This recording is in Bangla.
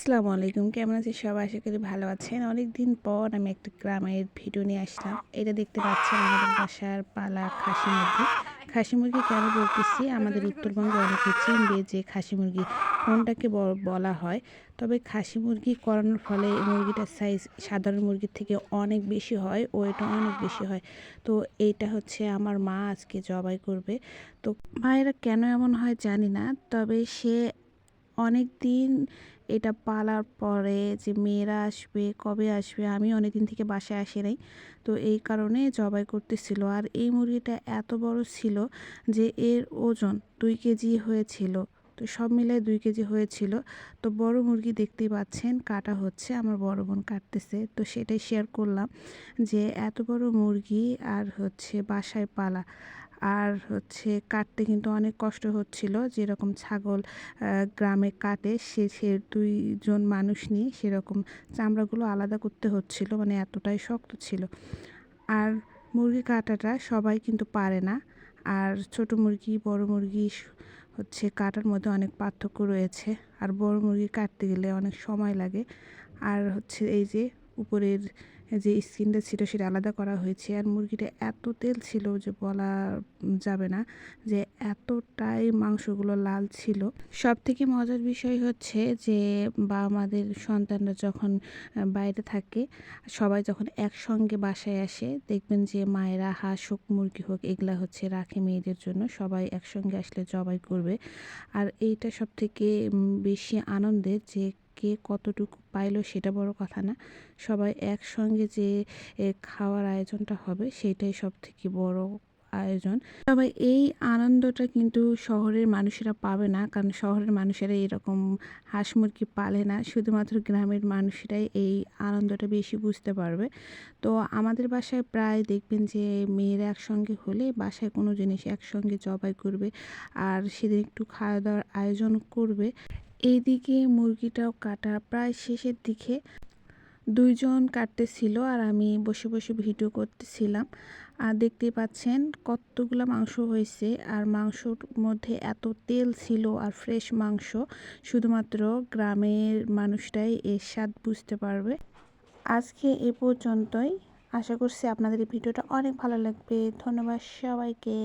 আসসালামু আলাইকুম। কেমন আছেন সবাই? আশা করি ভালো আছেন। অনেকদিন পর আমি একটা গ্রামের ভিডিও নিয়ে আসলাম। এটা দেখতে পাচ্ছেন আমাদের বাসার পালা খাসি মুরগি। খাসি মুরগি কেন বলতেছি? আমাদের উত্তরবঙ্গে অনেকে চিনবে যে খাসি মুরগি কোনটাকে বলা হয়। তবে খাসি মুরগি করানোর ফলে এই মুরগিটার সাইজ সাধারণ মুরগির থেকে অনেক বেশি হয়, ওয়েটও অনেক বেশি হয়। তো এইটা হচ্ছে আমার মা আজকে জবাই করবে। তো মায়েরা কেন এমন হয় জানি না। তবে সে অনেকদিন এটা পালার পরে যে মেয়েরা আসবে, কবে আসবে, আমি অনেকদিন থেকে বাসায় আসি নাই। তো এই কারণে জবাই করতেছিল। আর এই মুরগিটা এত বড় ছিল যে এর ওজন ২ কেজি হয়েছিল। তো সব মিলায় ২ কেজি হয়েছিল। তো বড় মুরগি দেখতেই পাচ্ছেন কাটা হচ্ছে। আমার বড় বোন কাটতেছে। তো সেটাই শেয়ার করলাম যে এত বড় মুরগি আর হচ্ছে বাসায় পালা। আর হচ্ছে কাটতে কিন্তু অনেক কষ্ট হচ্ছিল। যেরকম ছাগল গ্রামে কাটে সে ২ জন মানুষ নিয়ে সেরকম চামড়াগুলো আলাদা করতে হচ্ছিল। মানে এতটাই শক্ত ছিল। আর মুরগি কাটাটা সবাই কিন্তু পারে না। আর ছোট মুরগি, বড় মুরগি হচ্ছে কাটার মধ্যে অনেক পার্থক্য রয়েছে। আর বড় মুরগি কাটতে গেলে অনেক সময় লাগে। আর হচ্ছে এই যে উপরের যে স্কিনটা ছিল সেটা আলাদা করা হয়েছে। আর মুরগিটা এত তেল ছিল যে বলা যাবে না, যে এতটাই মাংসগুলো লাল ছিল। সবথেকে মজার বিষয় হচ্ছে যে আমাদের সন্তানরা যখন বাইরে থাকে, সবাই যখন একসঙ্গে বাসায় আসে দেখবেন যে মায়েরা হাঁস হোক, মুরগি হোক, এগুলা হচ্ছে রাখে মেয়েদের জন্য। সবাই একসঙ্গে আসলে জবাই করবে। আর এইটা সবথেকে বেশি আনন্দের, যে কে কতটুকু পাইলো সেটা বড় কথা না। সবাই একসঙ্গে যে খাওয়ার আয়োজনটা হবে সেটাই সবথেকে বড় আয়োজন। তবে এই আনন্দটা কিন্তু শহরের মানুষেরা পাবে না, কারণ শহরের মানুষেরা এরকম হাঁস মুরগি পালে না। শুধুমাত্র গ্রামের মানুষেরাই এই আনন্দটা বেশি বুঝতে পারবে। তো আমাদের বাসায় প্রায় দেখবেন যে মেয়েরা একসঙ্গে হলে বাসায় কোনো জিনিস একসঙ্গে জবাই করবে, আর সেদিন একটু খাওয়া দাওয়ার আয়োজন করবে। এইদিকে মুরগিটাও কাটা প্রায় শেষের দিকে। ২ জন কাটতেছিল আর আমি বসে বসে ভিডিও করতেছিলাম। আর দেখতেই পাচ্ছেন কতগুলা মাংস হয়েছে। আর মাংসর মধ্যে এত তেল ছিল আর ফ্রেশ মাংস, শুধুমাত্র গ্রামের মানুষটাই এর স্বাদ বুঝতে পারবে। আজকে এ পর্যন্তই। আশা করছি আপনাদের এই ভিডিওটা অনেক ভালো লাগবে। ধন্যবাদ সবাইকে।